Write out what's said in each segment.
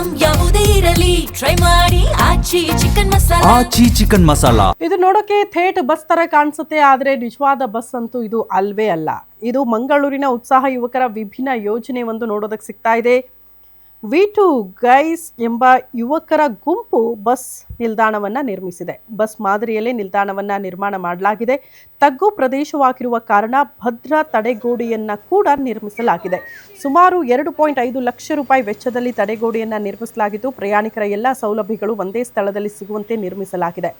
Item ಯಾವುದೇ ಇರಲಿ try ಮಾಡಿ ಆಚಿ ಚಿಕನ್ ಮಸಾಲಾ. ಇದು ನೋಡೋಕೆ ಥೇಟ್ ಬಸ್ ತರ ಕಾಣಿಸುತ್ತೆ, ಆದ್ರೆ ನಿಜವಾದ ಬಸ್ ಅಂತೂ ಇದು ಅಲ್ವೇ ಅಲ್ಲ. ಇದು ಮಂಗಳೂರಿನ ಉತ್ಸಾಹ ಯುವಕರ ವಿಭಿನ್ನ ಯೋಜನೆ ಒಂದು ನೋಡೋದಕ್ಕೆ ಸಿಗ್ತಾ ಇದೆ. V2 ಗೈಸ್ ಎಂಬ ಯುವಕರ ಗುಂಪು ಬಸ್ ನಿಲ್ದಾಣವನ್ನ ನಿರ್ಮಿಸಿದೆ. ಬಸ್ ಮಾದರಿಯಲ್ಲೇ ನಿಲ್ದಾಣವನ್ನ ನಿರ್ಮಾಣ ಮಾಡಲಾಗಿದೆ. ತಗ್ಗು ಪ್ರದೇಶವಾಗಿರುವ ಕಾರಣ ಭದ್ರ ತಡೆಗೋಡೆಯನ್ನ ಕೂಡ ನಿರ್ಮಿಸಲಾಗಿದೆ. ಸುಮಾರು 2.5 ಲಕ್ಷ ರೂಪಾಯಿ ವೆಚ್ಚದಲ್ಲಿ ತಡೆಗೋಡೆಯನ್ನ ನಿರ್ಮಿಸಲಾಗಿದ್ದು, ಪ್ರಯಾಣಿಕರ ಎಲ್ಲ ಸೌಲಭ್ಯಗಳು ಒಂದೇ ಸ್ಥಳದಲ್ಲಿ ಸಿಗುವಂತೆ ನಿರ್ಮಿಸಲಾಗಿದೆ.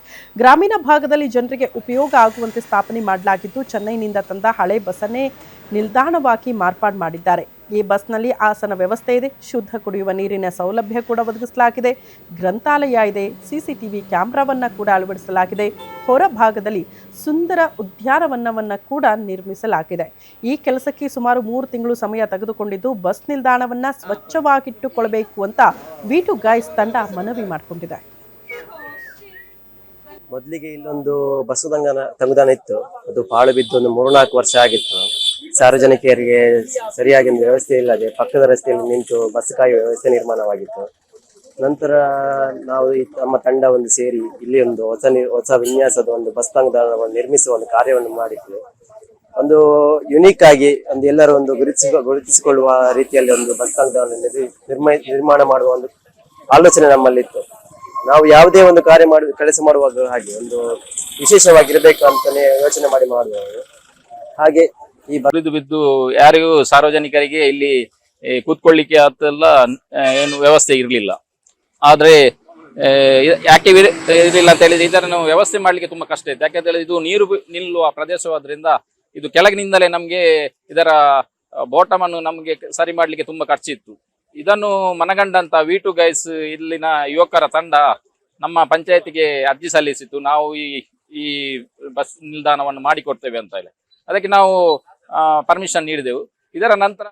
ಗ್ರಾಮೀಣ ಭಾಗದಲ್ಲಿ ಜನರಿಗೆ ಉಪಯೋಗ ಆಗುವಂತೆ ಸ್ಥಾಪನೆ ಮಾಡಲಾಗಿದ್ದು, ಚೆನ್ನೈನಿಂದ ತಂದ ಹಳೆ ಬಸ್ಸನ್ನೇ ನಿಲ್ದಾಣವಾಗಿ ಮಾರ್ಪಾಡು ಮಾಡಿದ್ದಾರೆ. ಈ ಬಸ್ನಲ್ಲಿ ಆಸನ ವ್ಯವಸ್ಥೆ ಇದೆ, ಶುದ್ಧ ಕುಡಿಯುವ ನೀರಿನ ಸೌಲಭ್ಯ ಕೂಡ ಒದಗಿಸಲಾಗಿದೆ, ಗ್ರಂಥಾಲಯ ಇದೆ, CCTV ಕ್ಯಾಮೆರಾವನ್ನು ಕೂಡ ಅಳವಡಿಸಲಾಗಿದೆ. ಹೊರ ಭಾಗದಲ್ಲಿ ಸುಂದರ ಉದ್ಯಾನವನವನ್ನು ಕೂಡ ನಿರ್ಮಿಸಲಾಗಿದೆ. ಈ ಕೆಲಸಕ್ಕೆ ಸುಮಾರು 3 ತಿಂಗಳು ಸಮಯ ತೆಗೆದುಕೊಂಡಿದ್ದು, ಬಸ್ ನಿಲ್ದಾಣವನ್ನು ಸ್ವಚ್ಛವಾಗಿಟ್ಟುಕೊಳ್ಳಬೇಕು ಅಂತ V2 ಗೈಸ್ ತಂಡ ಮನವಿ ಮಾಡಿಕೊಂಡಿದೆ. ಮೊದಲಿಗೆ ಇಲ್ಲೊಂದು ಬಸ್ಸು ತಂಗುದಾಣ ಇತ್ತು. ಅದು ಪಾಳು ಬಿದ್ದು ಒಂದು 3-4 ವರ್ಷ ಆಗಿತ್ತು. ಸಾರ್ವಜನಿಕರಿಗೆ ಸರಿಯಾಗಿ ವ್ಯವಸ್ಥೆ ಇಲ್ಲದೆ ಪಕ್ಕದ ರಸ್ತೆಯಲ್ಲಿ ನಿಂತು ಬಸ್ ಕಾಯುವ ವ್ಯವಸ್ಥೆ ನಿರ್ಮಾಣವಾಗಿತ್ತು. ನಂತರ ನಾವು ನಮ್ಮ ತಂಡ ಒಂದು ಸೇರಿ ಇಲ್ಲಿ ಒಂದು ಹೊಸ ವಿನ್ಯಾಸದ ಒಂದು ಬಸ್ ತಂಗುದಾಣವನ್ನು ನಿರ್ಮಿಸುವ ಒಂದು ಕಾರ್ಯವನ್ನು ಮಾಡಿದ್ದು. ಒಂದು ಯುನೀಕ್ ಆಗಿ ಒಂದು ಎಲ್ಲರೂ ಒಂದು ಗುರುತಿಸಿಕೊಳ್ಳುವ ರೀತಿಯಲ್ಲಿ ಒಂದು ಬಸ್ ತಂಗುದಾಣ ನಿರ್ಮಾಣ ಮಾಡುವ ಒಂದು ಆಲೋಚನೆ ನಮ್ಮಲ್ಲಿತ್ತು. ನಾವು ಯಾವುದೇ ಒಂದು ಕೆಲಸ ಮಾಡುವಾಗ ಹಾಗೆ ಒಂದು ವಿಶೇಷವಾಗಿರ್ಬೇಕು ಅಂತಾನೆ ಯೋಚನೆ ಮಾಡಿ ಮಾಡುವವರು. ಹಾಗೆ ಈ ಬಿದ್ದು ಯಾರಿಗೂ ಸಾರ್ವಜನಿಕರಿಗೆ ಇಲ್ಲಿ ಕೂತ್ಕೊಳ್ಳಿಕ್ಕೆ ಅದೆಲ್ಲ ಏನು ವ್ಯವಸ್ಥೆ ಇರಲಿಲ್ಲ. ಆದ್ರೆ ಯಾಕೆ ಇರಲಿಲ್ಲ ಅಂತ ಹೇಳಿದ್ರೆ, ಇದನ್ನು ವ್ಯವಸ್ಥೆ ಮಾಡ್ಲಿಕ್ಕೆ ತುಂಬಾ ಕಷ್ಟ ಇತ್ತು. ಯಾಕಂತ ಹೇಳಿದ್ರೆ ಇದು ನೀರು ನಿಲ್ಲುವ ಪ್ರದೇಶವಾದ್ರಿಂದ ಇದು ಕೆಳಗಿನಿಂದಲೇ ನಮ್ಗೆ ಇದರ ಬಾಟಮ್ ಅನ್ನು ನಮ್ಗೆ ಸರಿ ಮಾಡ್ಲಿಕ್ಕೆ ತುಂಬಾ ಖರ್ಚಿತ್ತು. ಇದನ್ನು ಮನಗಂಡಂತ V2 ಗೈಸ್ ಇಲ್ಲಿನ ಯುವಕರ ತಂಡ ನಮ್ಮ ಪಂಚಾಯತಿಗೆ ಅರ್ಜಿ ಸಲ್ಲಿಸಿತ್ತು. ನಾವು ಈ ಬಸ್ ನಿಲ್ದಾಣವನ್ನು ಮಾಡಿಕೊಡ್ತೇವೆ ಅಂತ ಹೇಳಿ ಅದಕ್ಕೆ ನಾವು ಪರ್ಮಿಷನ್ ನೀಡಿದೆವು. ಇದರ ನಂತರ